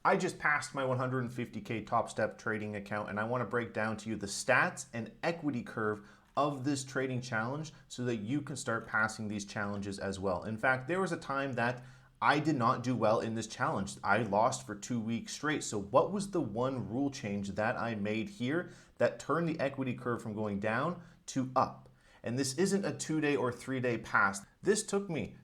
I just passed my 150k Topstep trading account, and I want to break down to you the stats and equity curve of this trading challenge so that you can start passing these challenges as well. In fact, there was a time that I did not do well in this challenge. I lost for 2 weeks straight. So what was the one rule change that I made here that turned the equity curve from going down to up? And this isn't a 2-day or 3-day pass. This took me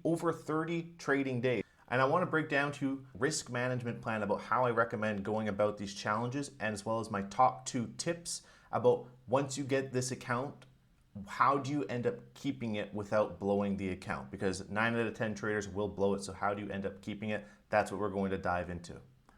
over 30 trading days. And I want to break down to you risk management plan about how I recommend going about these challenges, and as well as my top 2 tips about once you get this account, how do you end up keeping it without blowing the account? Because 9 out of 10 traders will blow it. So how do you end up keeping it? That's what we're going to dive into.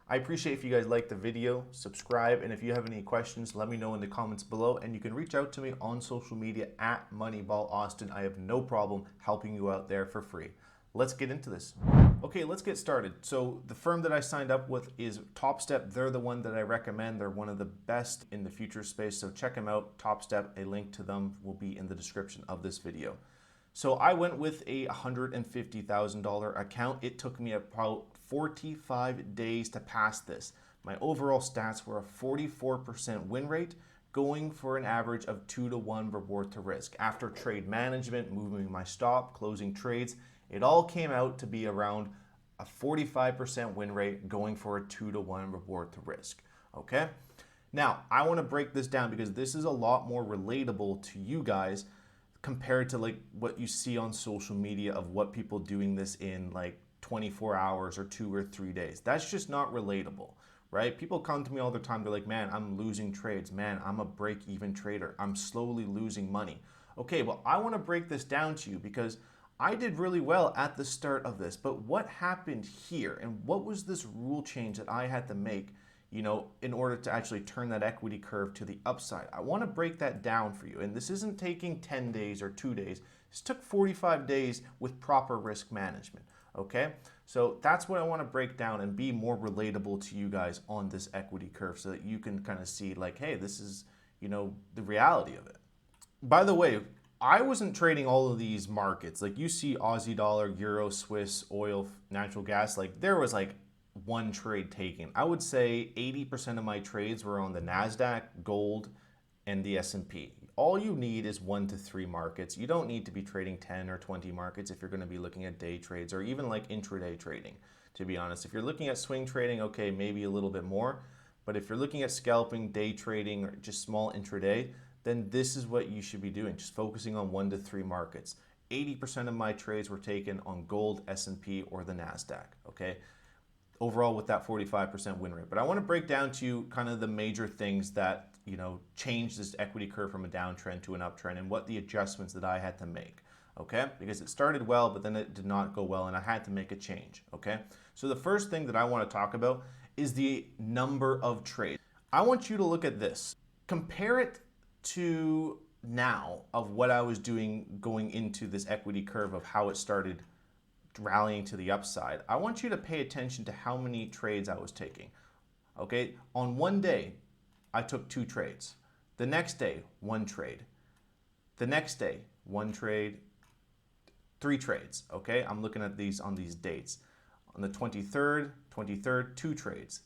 I appreciate if you guys like the video, subscribe, and if you have any questions, let me know in the comments below, and you can reach out to me on social media at MoneyBallAustin. I have no problem helping you out there for free. Let's get into this. Okay, let's get started. So the firm that I signed up with is Topstep. They're the one that I recommend. They're one of the best in the future space. So check them out, Topstep. A link to them will be in the description of this video. So I went with a $150,000 account. It took me about 45 days to pass this. My overall stats were a 44% win rate, going for an average of 2-to-1 reward to risk. After trade management, moving my stop, closing trades, it all came out to be around a 45% win rate, going for a 2-to-1 reward to risk. Okay? Now, I want to break this down because this is a lot more relatable to you guys compared to like what you see on social media of what people doing this in like 24 hours or 2 or 3 days. That's just not relatable, right? People come to me all the time. They're like, man, I'm losing trades. Man, I'm a break-even trader. I'm slowly losing money. Okay, well, I want to break this down to you because I did really well at the start of this, but what happened here and what was this rule change that I had to make, you know, in order to actually turn that equity curve to the upside? I want to break that down for you. And this isn't taking 10 days or 2 days. This took 45 days with proper risk management. Okay, so that's what I want to break down and be more relatable to you guys on this equity curve so that you can kind of see like, hey, this is, you know, the reality of it. By the way, I wasn't trading all of these markets. Like you see Aussie dollar, euro, Swiss, oil, natural gas, like there was like one trade taken. I would say 80% of my trades were on the NASDAQ, gold, and the S&P. All you need is 1 to 3 markets. You don't need to be trading 10 or 20 markets if you're going to be looking at day trades or even like intraday trading, to be honest. If you're looking at swing trading, okay, maybe a little bit more. But if you're looking at scalping, day trading, or just small intraday, then this is what you should be doing, just focusing on 1 to 3 markets. 80% of my trades were taken on gold, S&P, or the NASDAQ, okay? Overall with that 45% win rate. But I want to break down to you kind of the major things that, you know, changed this equity curve from a downtrend to an uptrend and what the adjustments that I had to make, okay? Because it started well, but then it did not go well and I had to make a change, okay? So the first thing that I want to talk about is the number of trades. I want you to look at this. Compare it to now of what I was doing going into this equity curve of how it started rallying to the upside. I want you to pay attention to how many trades I was taking. Okay, on one day, I took 2 trades. The next day, 1 trade. The next day, 1 trade, 3 trades. Okay, I'm looking at these on these dates. On the 23rd, 2 trades,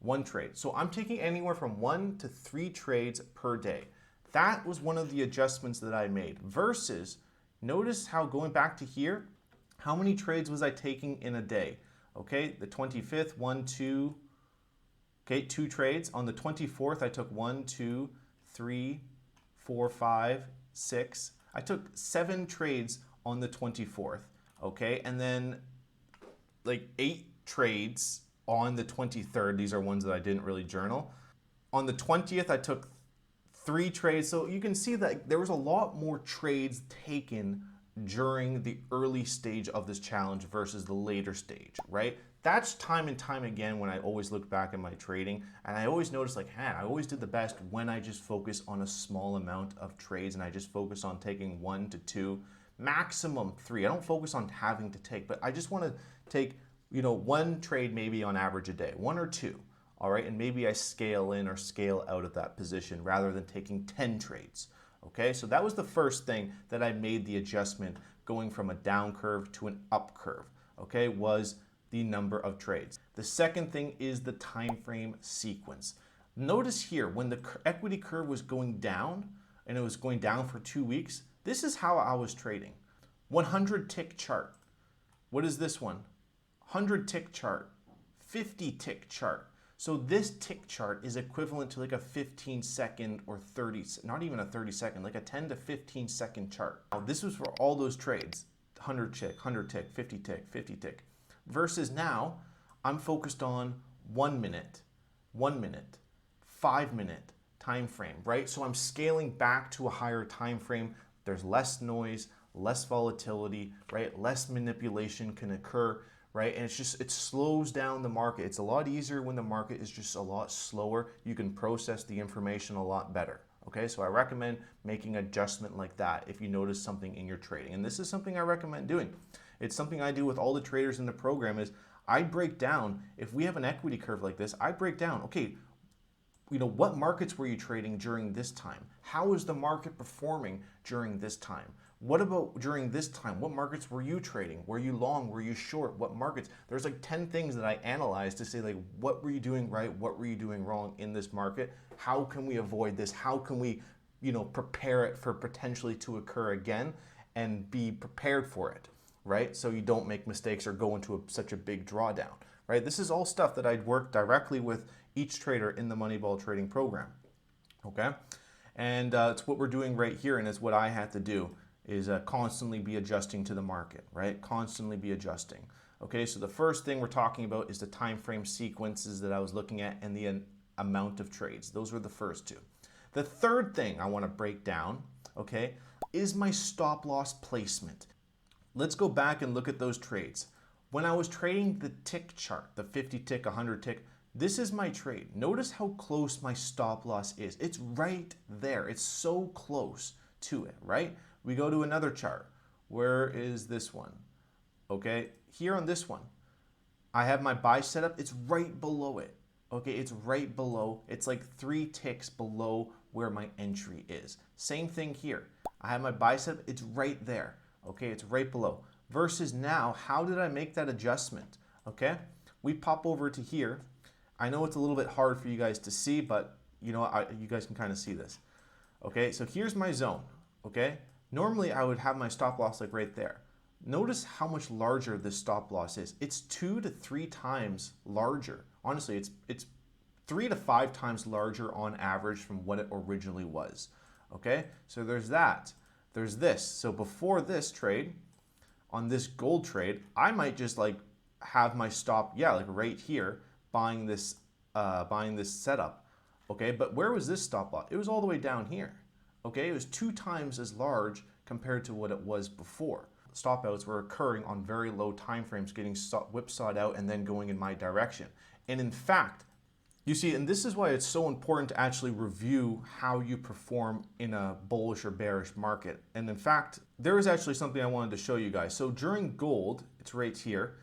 1 trade. So I'm taking anywhere from 1 to 3 trades per day. That was one of the adjustments that I made versus, notice how going back to here, how many trades was I taking in a day? Okay, the 25th, 1, 2, okay, 2 trades. On the 24th, I took 1, 2, 3, 4, 5, 6. I took 7 trades on the 24th, okay? And then like 8 trades on the 23rd. These are ones that I didn't really journal. On the 20th, I took 3 trades. So you can see that there was a lot more trades taken during the early stage of this challenge versus the later stage, right? That's time and time again when I always look back at my trading, and I always notice like, man, I always did the best when I just focus on a small amount of trades and I just focus on taking 1 to 2, maximum 3. I don't focus on having to take, but I just want to take, you know, 1 trade maybe on average a day, 1 or 2. All right, and maybe I scale in or scale out of that position rather than taking 10 trades. Okay, so that was the first thing that I made the adjustment going from a down curve to an up curve. Okay, was the number of trades. The second thing is the time frame sequence. Notice here, when the equity curve was going down, and it was going down for 2 weeks, this is how I was trading. 100 tick chart. What is this one? 100 tick chart, 50 tick chart. So this tick chart is equivalent to like a 15-second or 30, not even a 30-second, like a 10 to 15-second chart. Now, this was for all those trades, 100 tick, 100 tick, 50 tick, 50 tick. Versus now, I'm focused on 1 minute, 5 minute time frame, right? So I'm scaling back to a higher time frame. There's less noise, less volatility, right? Less manipulation can occur, right? And it slows down the market. It's a lot easier when the market is just a lot slower. You can process the information a lot better. Okay, so I recommend making an adjustment like that if you notice something in your trading. And this is something I recommend doing. It's something I do with all the traders in the program is I break down, if we have an equity curve like this, I break down, okay, what markets were you trading during this time? How is the market performing during this time? What about during this time? What markets were you trading? Were you long? Were you short? What markets? There's like 10 things that I analyze to say like, what were you doing right? What were you doing wrong in this market? How can we avoid this? How can we, prepare it for potentially to occur again and be prepared for it, right? So you don't make mistakes or go into such a big drawdown, right? This is all stuff that I'd work directly with each trader in the Moneyball trading program, okay? And it's what we're doing right here, and it's what I had to do is constantly be adjusting to the market, right? Constantly be adjusting. Okay, so the first thing we're talking about is the time frame sequences that I was looking at and the amount of trades. Those were the first two. The third thing I want to break down, okay, is my stop loss placement. Let's go back and look at those trades. When I was trading the tick chart, the 50 tick, 100 tick, this is my trade. Notice how close my stop loss is. It's right there. It's so close to it, right? We go to another chart. Where is this one? Okay, here on this one, I have my buy setup. It's right below it. Okay, it's right below. It's like 3 ticks below where my entry is. Same thing here. I have my buy setup. It's right there. Okay, it's right below. Versus now, how did I make that adjustment? Okay, we pop over to here. I know it's a little bit hard for you guys to see, but you guys can kind of see this. Okay, so here's my zone. Okay. Normally, I would have my stop loss like right there. Notice how much larger this stop loss is. It's 2 to 3 times larger. Honestly, it's 3 to 5 times larger on average from what it originally was. Okay, so there's that. There's this. So before this trade, on this gold trade, I might just like have my stop, like right here, buying this setup. Okay, but where was this stop loss? It was all the way down here. Okay, it was 2 times as large compared to what it was before. Stop outs were occurring on very low time frames, getting whipsawed out and then going in my direction. And in fact, you see, and this is why it's so important to actually review how you perform in a bullish or bearish market. And in fact, there is actually something I wanted to show you guys. So during gold, it's right here.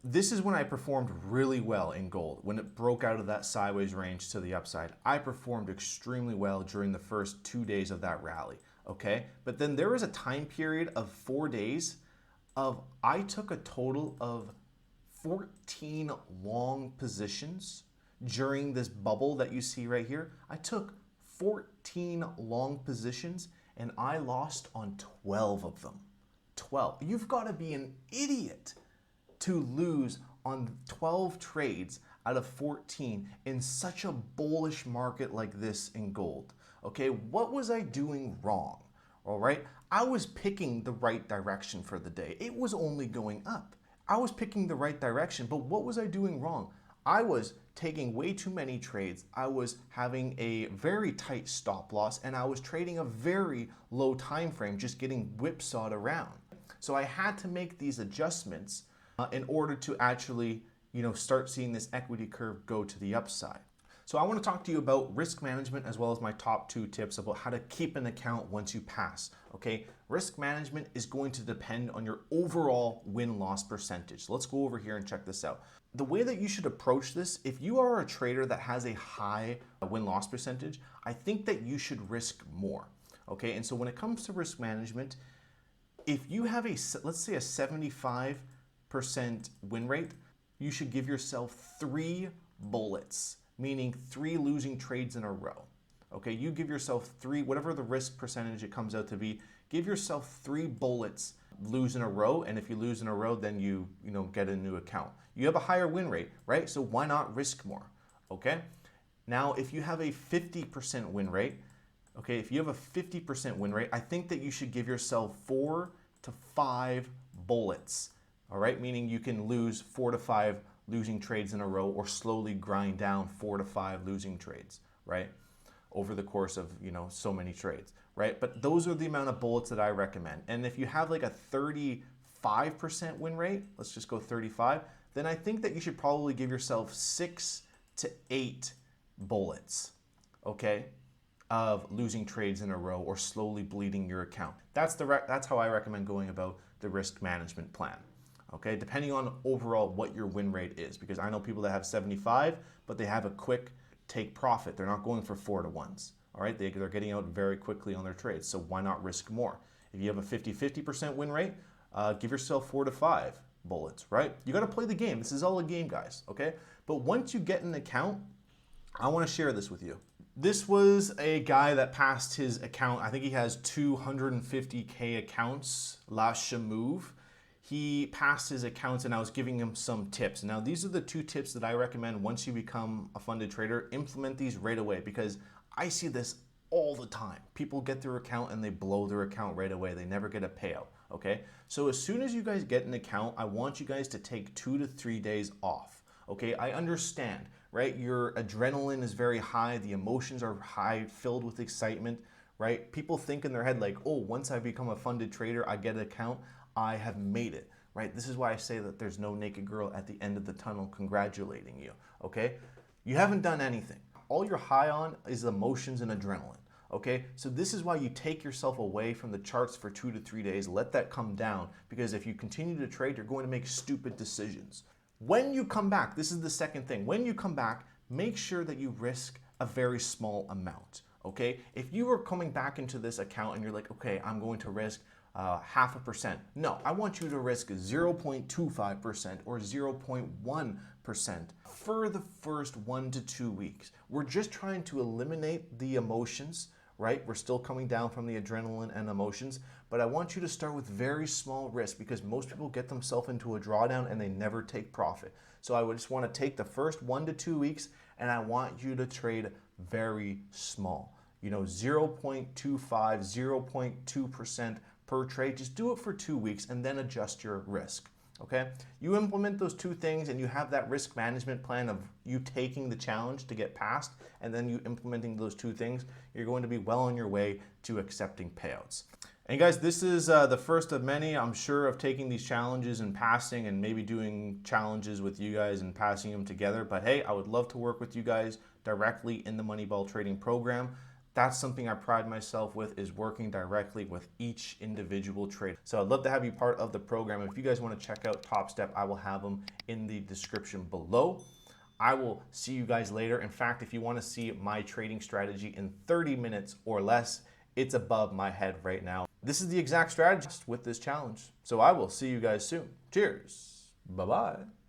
This is when I performed really well in gold, when it broke out of that sideways range to the upside. I performed extremely well during the first 2 days of that rally, okay? But then there was a time period of 4 days I took a total of 14 long positions during this bubble that you see right here. I took 14 long positions and I lost on 12 of them. 12. You've got to be an idiot to lose on 12 trades out of 14 in such a bullish market like this in gold. Okay, what was I doing wrong? All right, I was picking the right direction for the day. It was only going up. I was picking the right direction, but what was I doing wrong? I was taking way too many trades. I was having a very tight stop loss and I was trading a very low time frame, just getting whipsawed around. So I had to make these adjustments in order to actually, start seeing this equity curve go to the upside. So I want to talk to you about risk management as well as my top 2 tips about how to keep an account once you pass. Okay, risk management is going to depend on your overall win-loss percentage. So let's go over here and check this out. The way that you should approach this, if you are a trader that has a high win-loss percentage, I think that you should risk more. Okay, and so when it comes to risk management, if you have let's say a 75% 50% win rate, you should give yourself 3 bullets, meaning 3 losing trades in a row. Okay, you give yourself 3, whatever the risk percentage it comes out to be, give yourself 3 bullets, lose in a row, and if you lose in a row, then you get a new account. You have a higher win rate, right? So why not risk more? Okay? Now, if you have a 50% win rate, okay, if you have a 50% win rate, I think that you should give yourself 4 to 5 bullets. All right, meaning you can lose 4 to 5 losing trades in a row, or slowly grind down 4 to 5 losing trades, right? Over the course of, so many trades, right? But those are the amount of bullets that I recommend. And if you have like a 35% win rate, let's just go 35, then I think that you should probably give yourself 6 to 8 bullets, okay, of losing trades in a row or slowly bleeding your account. That's how I recommend going about the risk management plan. Okay, depending on overall what your win rate is, because I know people that have 75, but they have a quick take profit. They're not going for 4 to 1s. All right, they're getting out very quickly on their trades. So why not risk more? If you have a 50% win rate, give yourself 4 to 5 bullets, right? You got to play the game. This is all a game, guys. Okay, but once you get an account, I want to share this with you. This was a guy that passed his account. I think he has 250k accounts. Last move. He passed his accounts and I was giving him some tips. Now, these are the 2 tips that I recommend once you become a funded trader. Implement these right away, because I see this all the time. People get their account and they blow their account right away. They never get a payout, okay? So as soon as you guys get an account, I want you guys to take 2 to 3 days off, okay? I understand, right? Your adrenaline is very high. The emotions are high, filled with excitement, right? People think in their head like, oh, once I become a funded trader, I get an account, I have made it, right? This is why I say that there's no naked girl at the end of the tunnel congratulating you, okay? You haven't done anything. All you're high on is emotions and adrenaline, okay? So this is why you take yourself away from the charts for 2 to 3 days, let that come down, because if you continue to trade, you're going to make stupid decisions. When you come back, this is the second thing, when you come back, make sure that you risk a very small amount, okay? If you are coming back into this account and you're like, okay, I'm going to risk 0.5%. No, I want you to risk 0.25% or 0.1% for the first 1 to 2 weeks. We're just trying to eliminate the emotions, right? We're still coming down from the adrenaline and emotions, but I want you to start with very small risk, because most people get themselves into a drawdown and they never take profit. So I would just want to take the first 1 to 2 weeks and I want you to trade very small. 0.25, 0.2% per trade. Just do it for 2 weeks and then adjust your risk, okay? You implement those 2 things and you have that risk management plan of you taking the challenge to get past, and then you implementing those 2 things, you're going to be well on your way to accepting payouts. And guys, this is the first of many, I'm sure, of taking these challenges and passing, and maybe doing challenges with you guys and passing them together. But hey, I would love to work with you guys directly in the Moneyball trading program. That's something I pride myself with, is working directly with each individual trader. So I'd love to have you part of the program. If you guys want to check out Topstep, I will have them in the description below. I will see you guys later. In fact, if you want to see my trading strategy in 30 minutes or less, it's above my head right now. This is the exact strategy with this challenge. So I will see you guys soon. Cheers. Bye-bye.